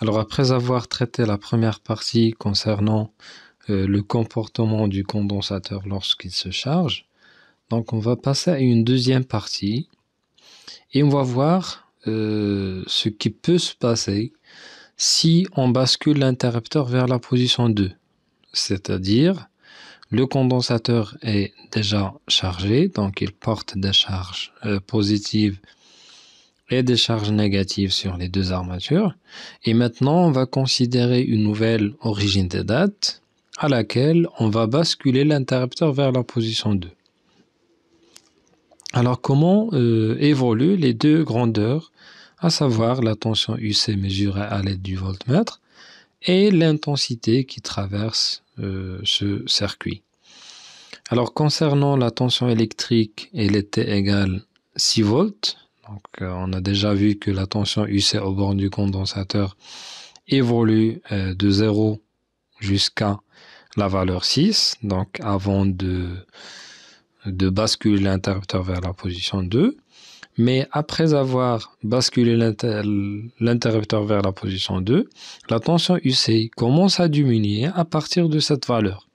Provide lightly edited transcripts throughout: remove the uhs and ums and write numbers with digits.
Alors après avoir traité la première partie concernant le comportement du condensateur lorsqu'il se charge, donc on va passer à une deuxième partie et on va voir ce qui peut se passer si on bascule l'interrupteur vers la position 2. C'est-à-dire, le condensateur est déjà chargé, donc il porte des charges positives et des charges négatives sur les deux armatures. Et maintenant, on va considérer une nouvelle origine des dates à laquelle on va basculer l'interrupteur vers la position 2. Alors, comment évoluent les deux grandeurs, à savoir la tension UC mesurée à l'aide du voltmètre et l'intensité qui traverse ce circuit. Alors, concernant la tension électrique, elle était égale 6 volts. Donc, on a déjà vu que la tension UC au bord du condensateur évolue de 0 jusqu'à la valeur 6, donc avant de basculer l'interrupteur vers la position 2. Mais après avoir basculé l'interrupteur vers la position 2, la tension UC commence à diminuer à partir de cette valeur.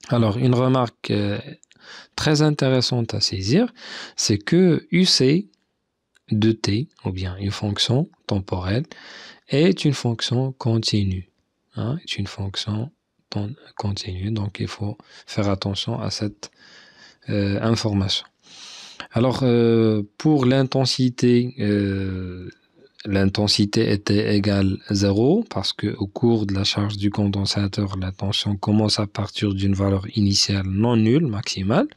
Alors, une remarque très intéressante à saisir, c'est que UC de t, ou bien une fonction temporelle, est une fonction continue. Est une fonction continue, donc il faut faire attention à cette information. Alors, pour l'intensité, l'intensité était égale 0 parce qu'au cours de la charge du condensateur, la tension commence à partir d'une valeur initiale non nulle, maximale,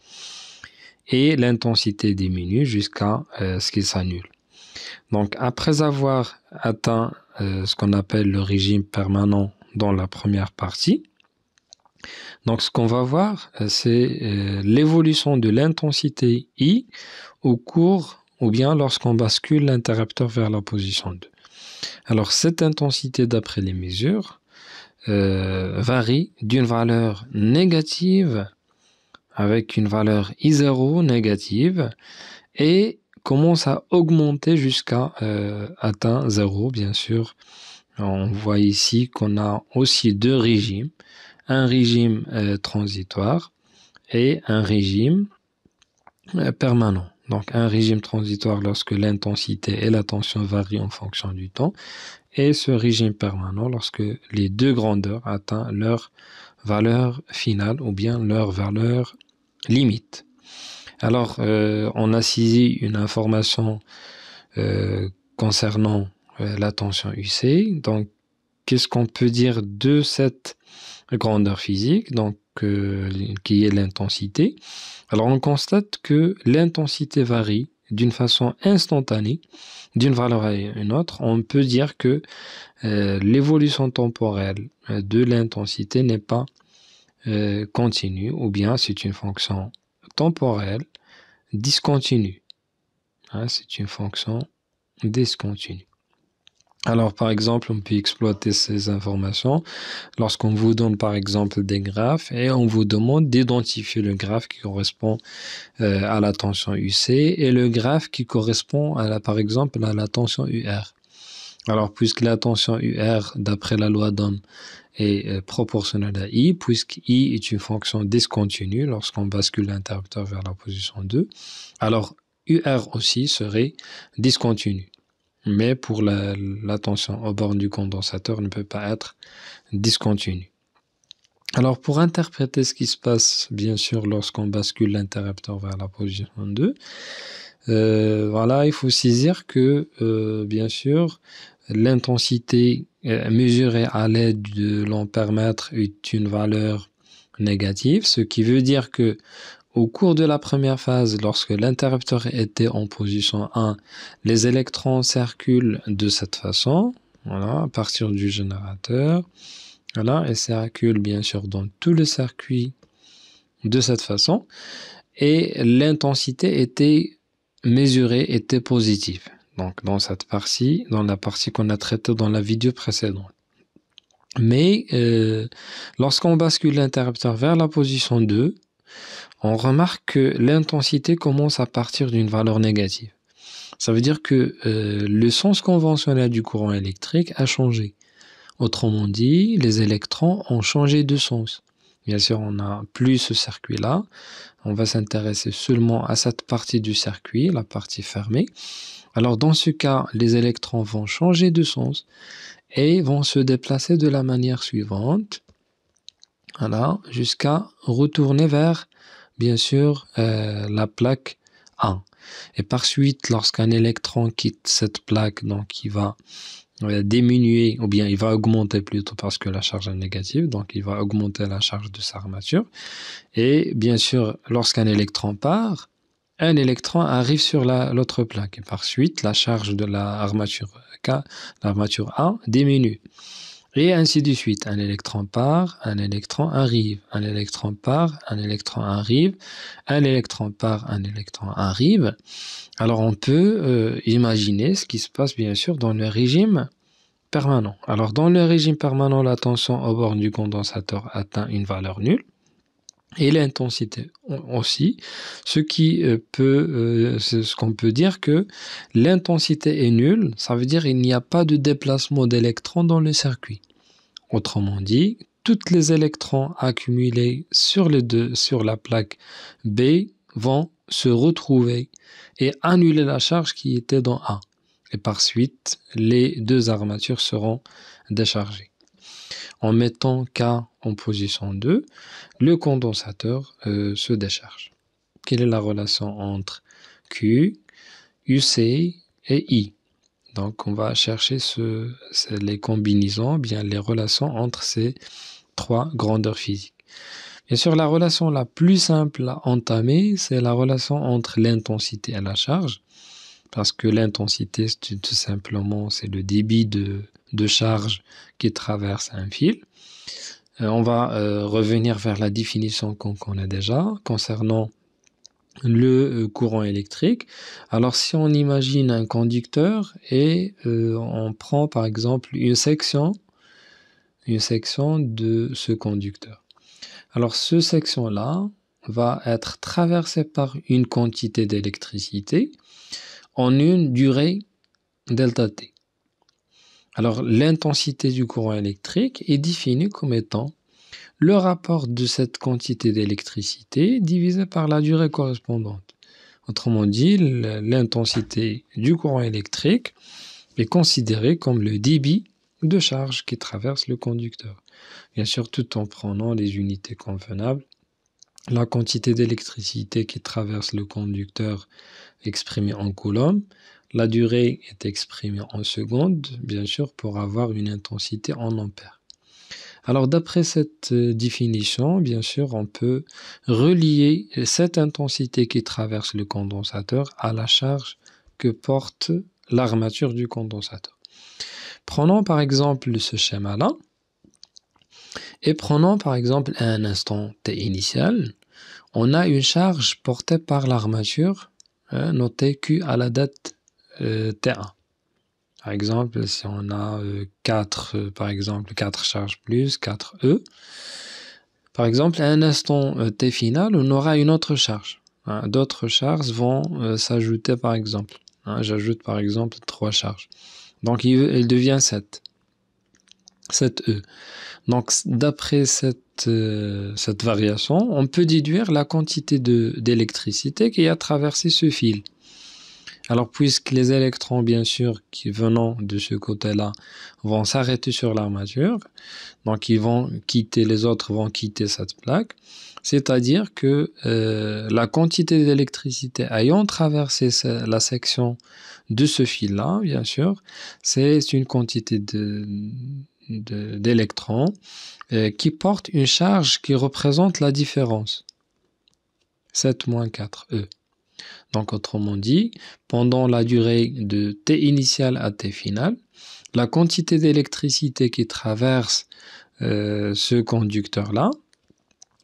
et l'intensité diminue jusqu'à ce qu'il s'annule. Donc, après avoir atteint ce qu'on appelle le régime permanent dans la première partie, donc ce qu'on va voir, c'est l'évolution de l'intensité I au cours ou bien lorsqu'on bascule l'interrupteur vers la position 2. Alors, cette intensité, d'après les mesures, varie d'une valeur négative avec une valeur I0 négative et commence à augmenter jusqu'à atteindre 0, bien sûr. On voit ici qu'on a aussi deux régimes, un régime transitoire et un régime permanent. Donc un régime transitoire lorsque l'intensité et la tension varient en fonction du temps, et ce régime permanent lorsque les deux grandeurs atteignent leur valeur finale ou bien leur valeur limite. Alors, on a saisi une information concernant la tension UC. Donc, qu'est-ce qu'on peut dire de cette grandeur physique, donc qui est l'intensité? Alors, on constate que l'intensité varie d'une façon instantanée d'une valeur à une autre. On peut dire que l'évolution temporelle de l'intensité n'est pas continue, ou bien c'est une fonction temporelle discontinue. C'est une fonction discontinue. Alors, par exemple, on peut exploiter ces informations lorsqu'on vous donne, par exemple, des graphes et on vous demande d'identifier le graphe qui correspond à la tension UC et le graphe qui correspond, par exemple, à la tension UR. Alors, puisque la tension UR, d'après la loi d'Ohm, est proportionnelle à I, puisque I est une fonction discontinue lorsqu'on bascule l'interrupteur vers la position 2, alors UR aussi serait discontinu. Mais pour la tension aux bornes du condensateur ne peut pas être discontinue. Alors, pour interpréter ce qui se passe, bien sûr, lorsqu'on bascule l'interrupteur vers la position 2, voilà, il faut saisir que, bien sûr, l'intensité mesurée à l'aide de l'ampèremètre est une valeur négative, ce qui veut dire que au cours de la première phase, lorsque l'interrupteur était en position 1, les électrons circulent de cette façon, voilà, à partir du générateur, voilà, et circulent bien sûr dans tout le circuit de cette façon, et l'intensité était mesurée, était positive. Donc dans cette partie, dans la partie qu'on a traitée dans la vidéo précédente. Mais lorsqu'on bascule l'interrupteur vers la position 2, on remarque que l'intensité commence à partir d'une valeur négative. Ça veut dire que le sens conventionnel du courant électrique a changé. Autrement dit, les électrons ont changé de sens. Bien sûr, on n'a plus ce circuit-là. On va s'intéresser seulement à cette partie du circuit, la partie fermée. Alors, dans ce cas, les électrons vont changer de sens et vont se déplacer de la manière suivante, voilà, jusqu'à retourner vers, bien sûr, la plaque A. Et par suite, lorsqu'un électron quitte cette plaque, donc il va diminuer, ou bien il va augmenter plutôt parce que la charge est négative, donc il va augmenter la charge de sa armature. Et bien sûr, lorsqu'un électron part, un électron arrive sur l'autre plaque. Et par suite, la charge de l'armature A diminue. Et ainsi de suite. Un électron part, un électron arrive, un électron part, un électron arrive, un électron part, un électron arrive. Alors on peut imaginer ce qui se passe bien sûr dans le régime permanent. Alors dans le régime permanent, la tension aux bornes du condensateur atteint une valeur nulle. Et l'intensité aussi, ce qu'on peut dire que l'intensité est nulle, ça veut dire qu'il n'y a pas de déplacement d'électrons dans le circuit. Autrement dit, tous les électrons accumulés sur la plaque B vont se retrouver et annuler la charge qui était dans A. Et par suite, les deux armatures seront déchargées. En mettant K en position 2, le condensateur se décharge. Quelle est la relation entre Q, UC et I? Donc, on va chercher les combinaisons, bien les relations entre ces trois grandeurs physiques. Bien sûr, la relation la plus simple à entamer, c'est la relation entre l'intensité et la charge. Parce que l'intensité, tout simplement, c'est le débit de charge qui traverse un fil. On va revenir vers la définition qu'on connaît déjà concernant le courant électrique. Alors, si on imagine un conducteur et on prend par exemple une section de ce conducteur. Alors, cette section-là va être traversée par une quantité d'électricité en une durée delta T. Alors, l'intensité du courant électrique est définie comme étant le rapport de cette quantité d'électricité divisé par la durée correspondante. Autrement dit, l'intensité du courant électrique est considérée comme le débit de charge qui traverse le conducteur. Bien sûr, tout en prenant les unités convenables. La quantité d'électricité qui traverse le conducteur est exprimée en coulombs. La durée est exprimée en secondes, bien sûr, pour avoir une intensité en ampères. Alors, d'après cette définition, bien sûr, on peut relier cette intensité qui traverse le condensateur à la charge que porte l'armature du condensateur. Prenons par exemple ce schéma-là et prenons par exemple à un instant T initial, on a une charge portée par l'armature notée Q à la date T1. Par exemple, si on a 4 charges plus, 4E, par exemple, à un instant T final, on aura une autre charge. D'autres charges vont s'ajouter par exemple. J'ajoute par exemple 3 charges. Donc, il devient 7E. Donc, d'après cette variation, on peut déduire la quantité d'électricité qui a traversé ce fil. Alors, puisque les électrons, bien sûr, qui venant de ce côté-là, vont s'arrêter sur l'armature, donc les autres vont quitter cette plaque, c'est-à-dire que la quantité d'électricité ayant traversé la section de ce fil-là, bien sûr, c'est une quantité d'électrons qui porte une charge qui représente la différence, 7 moins 4E. Donc, autrement dit, pendant la durée de T initial à T final, la quantité d'électricité qui traverse ce conducteur-là,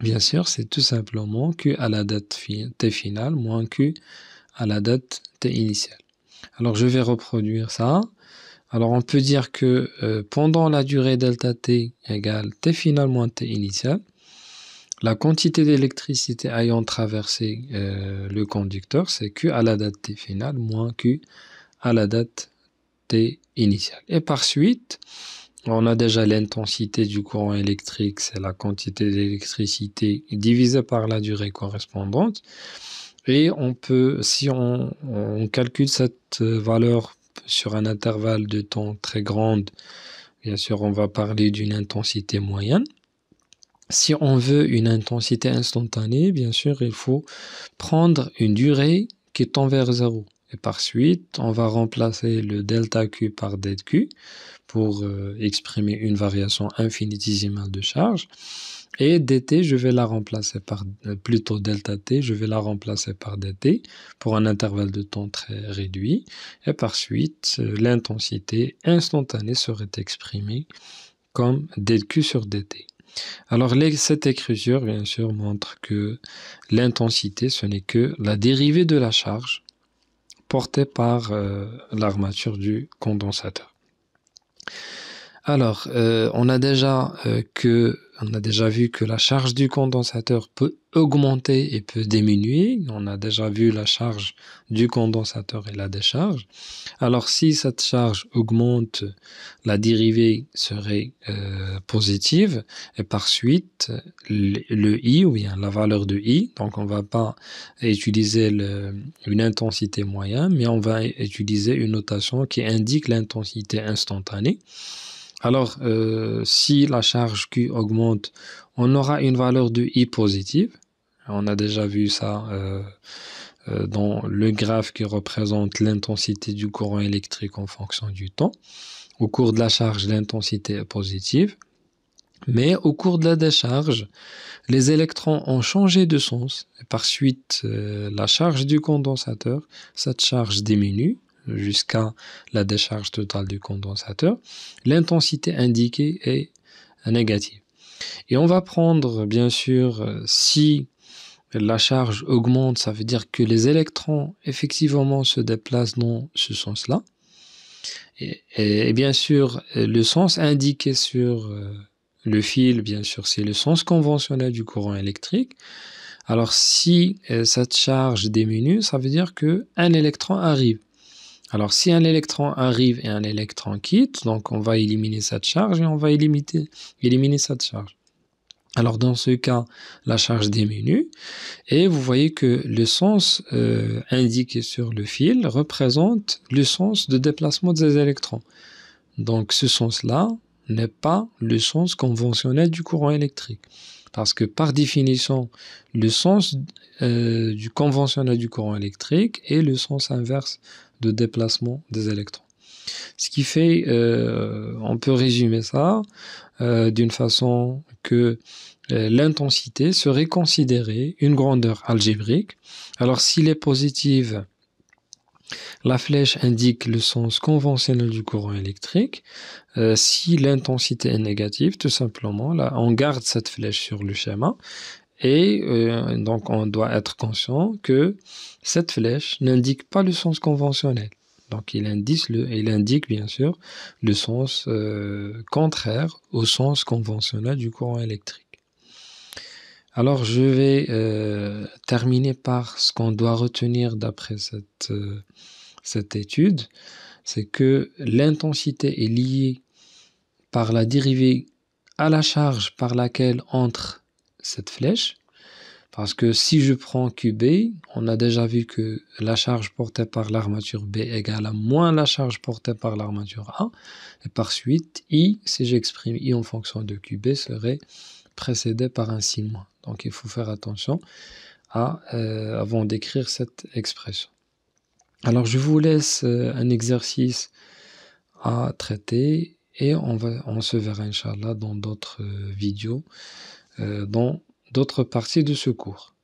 bien sûr, c'est tout simplement Q à la date T finale moins Q à la date T initiale. Alors, je vais reproduire ça. Alors, on peut dire que pendant la durée delta T égale T finale moins T initiale, la quantité d'électricité ayant traversé le conducteur, c'est Q à la date T finale moins Q à la date T initiale. Et par suite, on a déjà l'intensité du courant électrique, c'est la quantité d'électricité divisée par la durée correspondante. Et on peut, si on calcule cette valeur sur un intervalle de temps très grand, bien sûr, on va parler d'une intensité moyenne. Si on veut une intensité instantanée, bien sûr, il faut prendre une durée qui tend vers 0. Et par suite, on va remplacer le delta Q par dq pour exprimer une variation infinitésimale de charge. Et dt, je vais la remplacer par, plutôt delta t, je vais la remplacer par dt pour un intervalle de temps très réduit. Et par suite, l'intensité instantanée serait exprimée comme dq sur dt. Alors, cette écriture, bien sûr, montre que l'intensité, ce n'est que la dérivée de la charge portée par l'armature du condensateur. Alors, on a déjà vu que la charge du condensateur peut augmenter et peut diminuer. On a déjà vu la charge du condensateur et la décharge. Alors, si cette charge augmente, la dérivée serait positive et par suite, le I, ou bien la valeur de I, donc on ne va pas utiliser une intensité moyenne, mais on va utiliser une notation qui indique l'intensité instantanée. Alors, si la charge Q augmente, on aura une valeur de I positive. On a déjà vu ça dans le graphe qui représente l'intensité du courant électrique en fonction du temps. Au cours de la charge, l'intensité est positive. Mais au cours de la décharge, les électrons ont changé de sens. Et par suite, la charge du condensateur, cette charge diminue jusqu'à la décharge totale du condensateur, l'intensité indiquée est négative. Et on va prendre, bien sûr, si la charge augmente, ça veut dire que les électrons, effectivement, se déplacent dans ce sens-là. Et bien sûr, le sens indiqué sur le fil, bien sûr, c'est le sens conventionnel du courant électrique. Alors, si cette charge diminue, ça veut dire qu'un électron arrive. Alors, si un électron arrive et un électron quitte, donc on va éliminer cette charge et on va éliminer cette charge. Alors, dans ce cas, la charge diminue et vous voyez que le sens indiqué sur le fil représente le sens de déplacement des électrons. Donc, ce sens-là n'est pas le sens conventionnel du courant électrique. Parce que par définition, le sens du conventionnel du courant électrique est le sens inverse de déplacement des électrons. Ce qui fait, on peut résumer ça d'une façon que l'intensité serait considérée une grandeur algébrique. Alors s'il est positive, la flèche indique le sens conventionnel du courant électrique. Si l'intensité est négative, tout simplement, là, on garde cette flèche sur le schéma. Et donc, on doit être conscient que cette flèche n'indique pas le sens conventionnel. Donc, il indique bien sûr le sens contraire au sens conventionnel du courant électrique. Alors, je vais terminer par ce qu'on doit retenir d'après cette étude. C'est que l'intensité est liée par la dérivée à la charge par laquelle entre cette flèche, parce que si je prends QB, on a déjà vu que la charge portée par l'armature B égale à moins la charge portée par l'armature A, et par suite, I, si j'exprime I en fonction de QB, serait précédé par un signe moins. Donc il faut faire attention avant d'écrire cette expression. Alors je vous laisse un exercice à traiter et on se verra Inch'Allah dans d'autres vidéos, dans d'autres parties de ce cours.